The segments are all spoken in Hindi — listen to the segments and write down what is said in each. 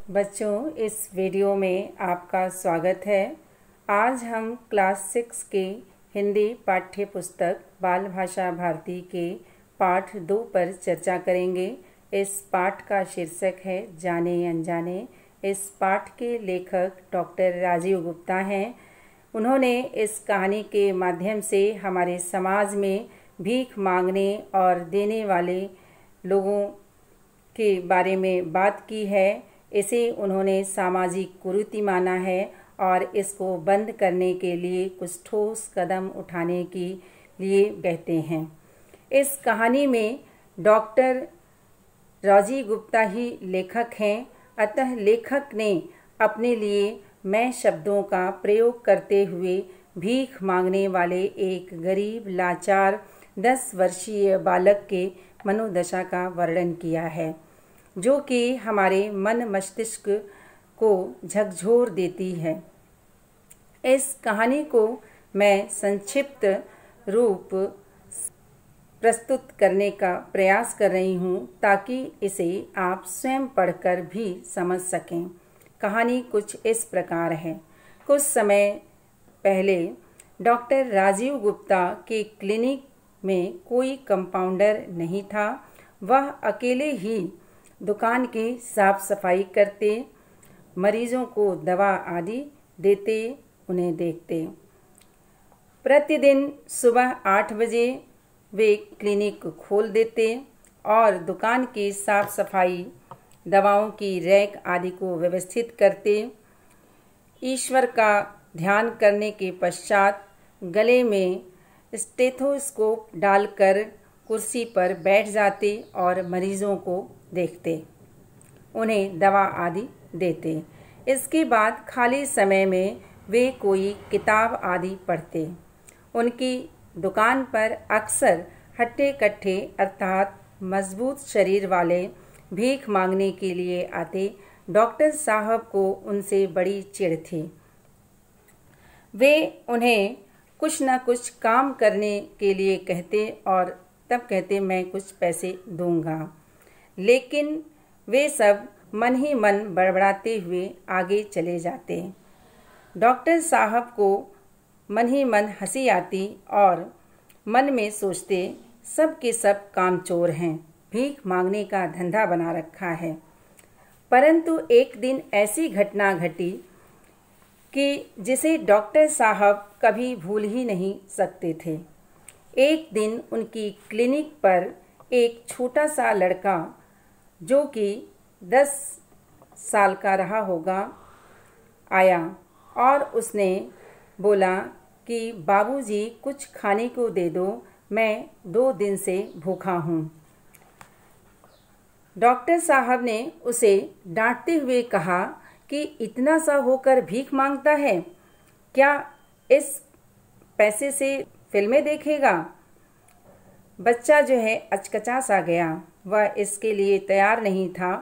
बच्चों, इस वीडियो में आपका स्वागत है। आज हम क्लास 6 के हिंदी पाठ्य पुस्तक बाल भाषा भारती के पाठ 2 पर चर्चा करेंगे। इस पाठ का शीर्षक है जाने अनजाने। इस पाठ के लेखक डॉक्टर राजीव गुप्ता हैं। उन्होंने इस कहानी के माध्यम से हमारे समाज में भीख मांगने और देने वाले लोगों के बारे में बात की है। इसे उन्होंने सामाजिक कुरीति माना है और इसको बंद करने के लिए कुछ ठोस कदम उठाने के लिए कहते हैं। इस कहानी में डॉक्टर राजीव गुप्ता ही लेखक हैं, अतः लेखक ने अपने लिए मैं शब्दों का प्रयोग करते हुए भीख मांगने वाले एक गरीब लाचार 10 वर्षीय बालक के मनोदशा का वर्णन किया है, जो कि हमारे मन मस्तिष्क को झकझोर देती है। इस कहानी को मैं संक्षिप्त रूप प्रस्तुत करने का प्रयास कर रही हूँ ताकि इसे आप स्वयं पढ़कर भी समझ सकें। कहानी कुछ इस प्रकार है। कुछ समय पहले डॉक्टर राजीव गुप्ता के क्लिनिक में कोई कंपाउंडर नहीं था। वह अकेले ही दुकान की साफ सफाई करते, मरीजों को दवा आदि देते, उन्हें देखते। प्रतिदिन सुबह 8 बजे वे क्लिनिक खोल देते और दुकान की साफ सफाई, दवाओं की रैक आदि को व्यवस्थित करते। ईश्वर का ध्यान करने के पश्चात गले में स्टेथोस्कोप डालकर कुर्सी पर बैठ जाते और मरीजों को देखते, उन्हें दवा आदि देते। इसके बाद खाली समय में वे कोई किताब आदि पढ़ते। उनकी दुकान पर अक्सर हट्टे कट्ठे अर्थात मजबूत शरीर वाले भीख मांगने के लिए आते। डॉक्टर साहब को उनसे बड़ी चिढ़ थी। वे उन्हें कुछ न कुछ काम करने के लिए कहते और तब कहते मैं कुछ पैसे दूंगा, लेकिन वे सब मन ही मन बड़बड़ाते हुए आगे चले जाते। डॉक्टर साहब को मन ही मन हंसी आती और मन में सोचते सब के सब कामचोर हैं, भीख मांगने का धंधा बना रखा है। परंतु एक दिन ऐसी घटना घटी कि जिसे डॉक्टर साहब कभी भूल ही नहीं सकते थे। एक दिन उनकी क्लिनिक पर एक छोटा सा लड़का, जो कि 10 साल का रहा होगा, आया और उसने बोला कि बाबूजी कुछ खाने को दे दो, मैं 2 दिन से भूखा हूँ। डॉक्टर साहब ने उसे डांटते हुए कहा कि इतना सा होकर भीख मांगता है, क्या इस पैसे से फिल्में देखेगा? बच्चा जो है अचकचा सा गया, वह इसके लिए तैयार नहीं था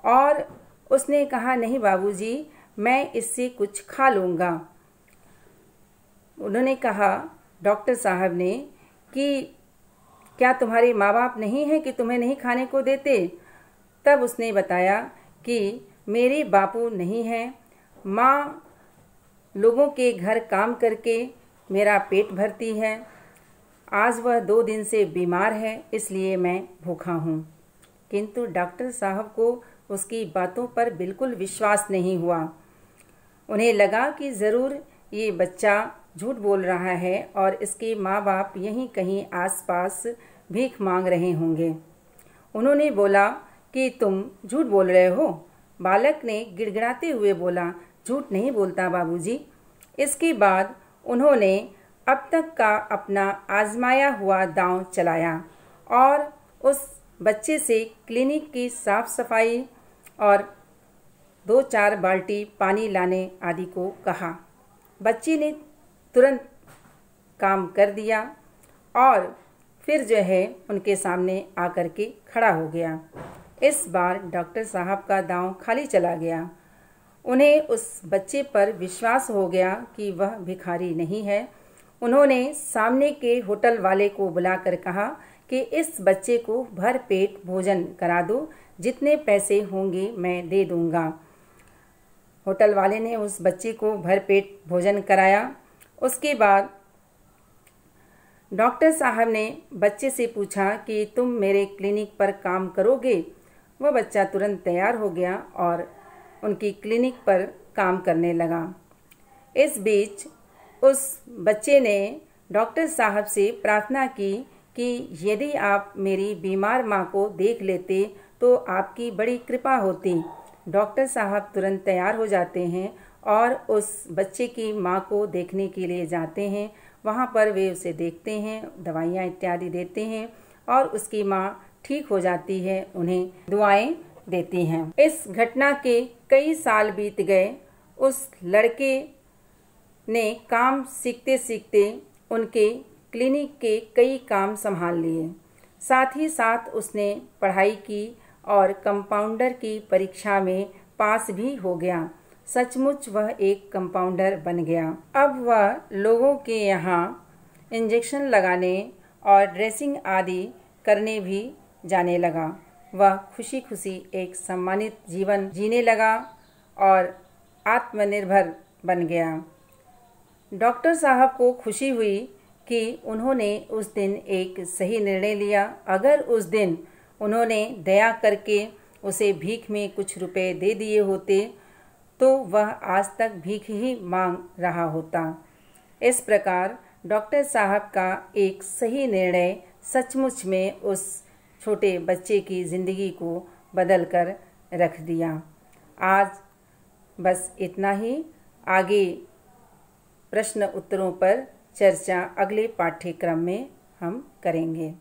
और उसने कहा नहीं बाबूजी, मैं इससे कुछ खा लूँगा। उन्होंने कहा डॉक्टर साहब ने कि क्या तुम्हारे माँ बाप नहीं हैं कि तुम्हें नहीं खाने को देते? तब उसने बताया कि मेरे बापू नहीं हैं, माँ लोगों के घर काम करके मेरा पेट भरती है। आज वह 2 दिन से बीमार है, इसलिए मैं भूखा हूँ। किंतु डॉक्टर साहब को उसकी बातों पर बिल्कुल विश्वास नहीं हुआ। उन्हें लगा कि ज़रूर ये बच्चा झूठ बोल रहा है और इसके माँ बाप यहीं कहीं आसपास भीख मांग रहे होंगे। उन्होंने बोला कि तुम झूठ बोल रहे हो। बालक ने गिड़गिड़ाते हुए बोला झूठ नहीं बोलता बाबूजी। इसके बाद उन्होंने अब तक का अपना आजमाया हुआ दांव चलाया और उस बच्चे से क्लिनिक की साफ सफाई और 2-4 बाल्टी पानी लाने आदि को कहा। बच्चे ने तुरंत काम कर दिया और फिर जो है उनके सामने आकर के खड़ा हो गया। इस बार डॉक्टर साहब का दांव खाली चला गया। उन्हें उस बच्चे पर विश्वास हो गया कि वह भिखारी नहीं है। उन्होंने सामने के होटल वाले को बुलाकर कहा कि इस बच्चे को भर पेट भोजन करा दो, जितने पैसे होंगे मैं दे दूंगा। होटल वाले ने उस बच्चे को भरपेट भोजन कराया। उसके बाद डॉक्टर साहब ने बच्चे से पूछा कि तुम मेरे क्लिनिक पर काम करोगे। वह बच्चा तुरंत तैयार हो गया और उनकी क्लिनिक पर काम करने लगा। इस बीच उस बच्चे ने डॉक्टर साहब से प्रार्थना की कि यदि आप मेरी बीमार माँ को देख लेते तो आपकी बड़ी कृपा होती। डॉक्टर साहब तुरंत तैयार हो जाते हैं और उस बच्चे की माँ को देखने के लिए जाते हैं। वहाँ पर वे उसे देखते हैं, दवाइयाँ इत्यादि देते हैं और उसकी माँ ठीक हो जाती है, उन्हें दुआएं देती हैं। इस घटना के कई साल बीत गए। उस लड़के ने काम सीखते सीखते उनके क्लिनिक के कई काम संभाल लिए। साथ ही साथ उसने पढ़ाई की और कंपाउंडर की परीक्षा में पास भी हो गया। सचमुच वह एक कंपाउंडर बन गया। अब वह लोगों के यहाँ इंजेक्शन लगाने और ड्रेसिंग आदि करने भी जाने लगा। वह खुशी खुशी एक सम्मानित जीवन जीने लगा और आत्मनिर्भर बन गया। डॉक्टर साहब को खुशी हुई कि उन्होंने उस दिन एक सही निर्णय लिया। अगर उस दिन उन्होंने दया करके उसे भीख में कुछ रुपए दे दिए होते तो वह आज तक भीख ही मांग रहा होता। इस प्रकार डॉक्टर साहब का एक सही निर्णय सचमुच में उस छोटे बच्चे की ज़िंदगी को बदल कर रख दिया। आज बस इतना ही। आगे प्रश्न उत्तरों पर चर्चा अगले पाठ्यक्रम में हम करेंगे।